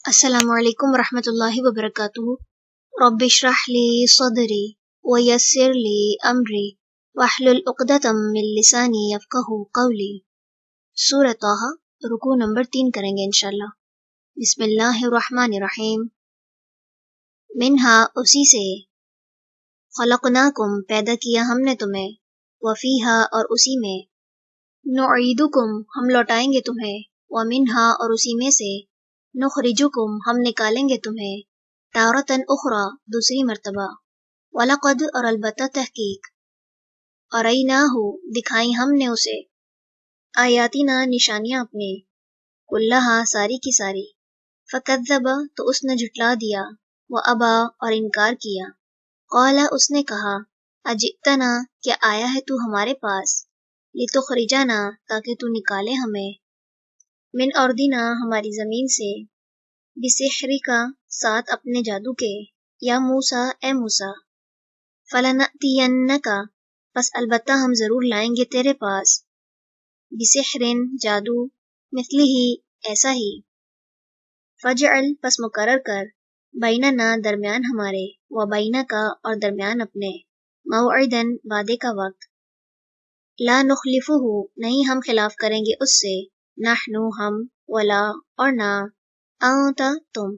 السلام علیکم ورحمۃ اللہ وبرکاتہ۔ رب اشرح لی صدری ویسر لی امری واحلل عقدۃ من لسانی یفقہوا قولی۔ سورۃ طٰہٰ، رکوع نمبر 3 کریں گے انشاءاللہ۔ بسم اللہ الرحمن الرحیم۔ منہا، اسی سے، خلقناکم، پیدا کیا ہم نے تمہیں، وفیہا، اور اسی میں، نعیدکم، ہم لوٹائیں گے تمہیں، ومنہا، اور اسی میں سے، نخرجکم، ہم نکالیں گے تمہیں، تارۃ اخری، دوسری مرتبہ، وَلَقَدْ، اور البتہ تحقیق، أَرَيْنَاهُ، دکھائیں ہم نے اسے، آیاتنا، نشانیاں اپنے، کلہا، ساری کی ساری، فَكَذَّبَ، تو اس نے جھٹلا دیا، وَأَبَى، اور انکار کیا، قال، اس نے کہا، اجئتنا، کیا آیا ہے تو ہمارے پاس، لتخرجنا، تاکہ تو نکالے ہمیں، من ارضنا، ہماری زمین سے، بسحرک، ساتھ اپنے جادو کے، یا موسیٰ، اے موسیٰ، فلنأتینک، پس البتہ ہم ضرور لائیں گے تیرے پاس، بسحر، جادو، مثلہ، ایسا ہی، فجعل، پس مقرر کر، بیننا، درمیان ہمارے، و بینک، اور درمیان اپنے، موعدا، وعدے کا وقت، لا نخلفہ، نہیں ہم خلاف کریں گے اس سے، نحن، ہم، ولا، اور نہ، انت، تم،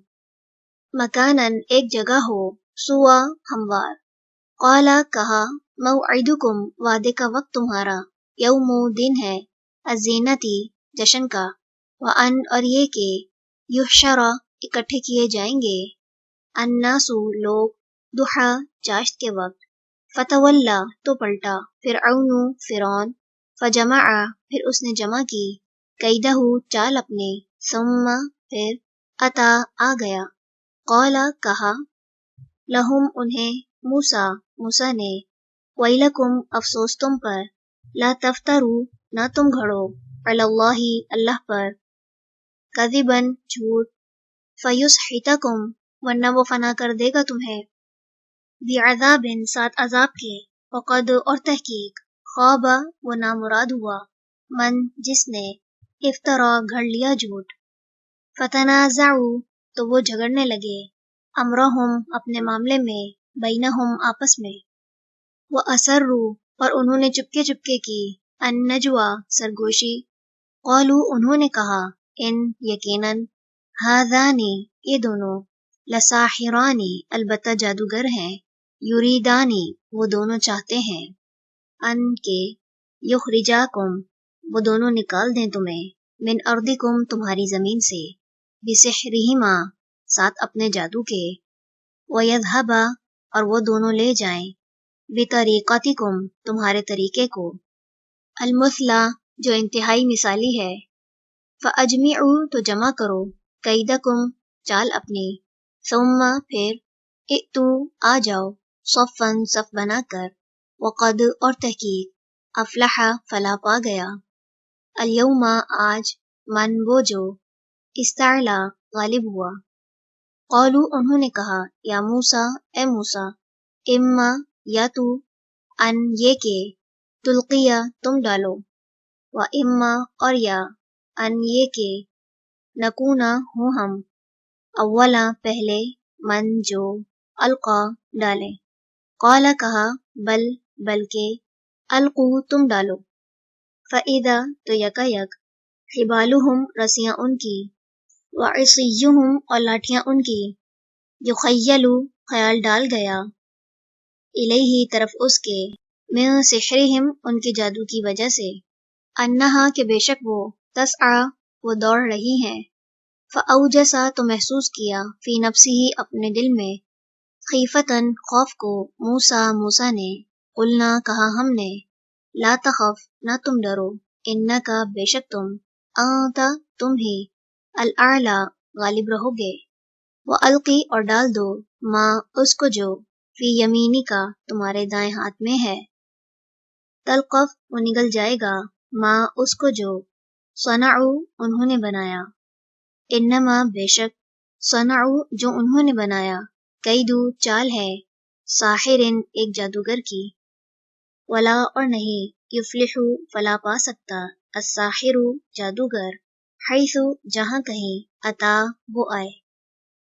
مکاناً، ایک جگہ ہو، سوا، ہموار، قال، کہا، موعدکم، وعدے کا وقت تمہارا، یوم، دن ہے، الزینتی، جشن کا، وان، اور یہ کہ، یحشر، اکٹھے کیے جائیں گے، الناس، لوگ، ضحیٰ، چاشت کے وقت، فتولی، تو پلٹا، فرعون، فرعون، فجمع، پھر اس نے جمع کی، کیدہ، چال اپنے، ثم، پھر، اتا، آ گیا، قال، کہا، لہم، انہیں، موسیٰ، موسیٰ نے، ویلکم، افسوس تم پر، لا تفتروا، نہ تم گھڑو، علی اللہ، اللہ پر، کذبا، جھوٹ، فیسحتکم، ورنہ وہ فنا کر دے گا تمہیں، بعذاب، ساتھ عذاب کے، وقد، اور تحقیق، خواب، وہ نامراد ہوا، من، جس نے، افطرا، گھڑ لیا جھوٹ، فتنازعوا، تو وہ جھگڑنے لگے، امرہم، اپنے معاملے میں، بینہم، آپس میں، واسروا، اور انہوں نے چپکے چپکے کی، النجوی، سرگوشی، قالوا، انہوں نے کہا، ان، یقیناً، ھذانی، یہ دونوں، لساحرانی، البتہ جادوگر ہیں، یریدانی، وہ دونوں چاہتے ہیں، ان کے، یخرجاکم، وہ دونوں نکال دیں تمہیں، من ارضکم، تمہاری زمین سے، بسحرہما، ساتھ اپنے جادو کے، ویذھبا، اور وہ دونوں لے جائیں، بطریقتکم، تمہارے طریقے کو، المثلی، جو انتہائی مثالی ہے، فاجمعوا، تو جمع کرو، کیدکم، چال اپنی، ثم، پھر، ائتو، آ جاؤ، صفاً، صف بنا کر، وقد، اور تحقیق، افلح، فلاح پا گیا، الیوم، آج، من، وہ جو، استعلا، غالب ہوا، قالوا، انہوں نے کہا، یا موسیٰ، اے موسیٰ، اما، یا تو، ان، یہ کہ، تلقیہ، تم ڈالو، و اما، اور یا، ان، یہ کہ، نکونا، ہوں ہم، اولا، پہلے، من، جو، القا، ڈالیں، قال، کہا، بل، بلکہ، القو، تم ڈالو، فاذا، تو یکایک، حبالہم، رسیاں ان کی، وعصیہم، اور لاٹھیاں ان کی، یخیلو، خیال ڈال گیا، الیہ، طرف اس کے، من سحرہم، ان کے جادو کی وجہ سے، انہا، کہ بے شک وہ، تسعی، وہ دوڑ رہی ہیں، فاوجس، تو محسوس کیا، فی نفسہ، اپنے دل میں، خیفتاً، خوف کو، موسیٰ، موسیٰ نے، قلنا، کہا ہم نے، لا تخف، نہ تم ڈرو، انکا، بے شک تم، انت، تم ہی، الاعلی، غالب رہو گے، والقی، اور ڈال دو، ما، اس کو جو، فی یمینکا، تمہارے دائیں ہاتھ میں ہے، تلقف، وہ نگل جائے گا، ما، اس کو جو، صنعوا، انہوں نے بنایا، انما، بے شک، صنعوا، جو انہوں نے بنایا، کیدو، چال ہے، ساحرن، ایک جادوگر کی، ولا، اور نہیں، یفلح، فلا پا سکتا، الساحر، جادوگر، حیث، جہاں کہیں، اتا، وہ آئے۔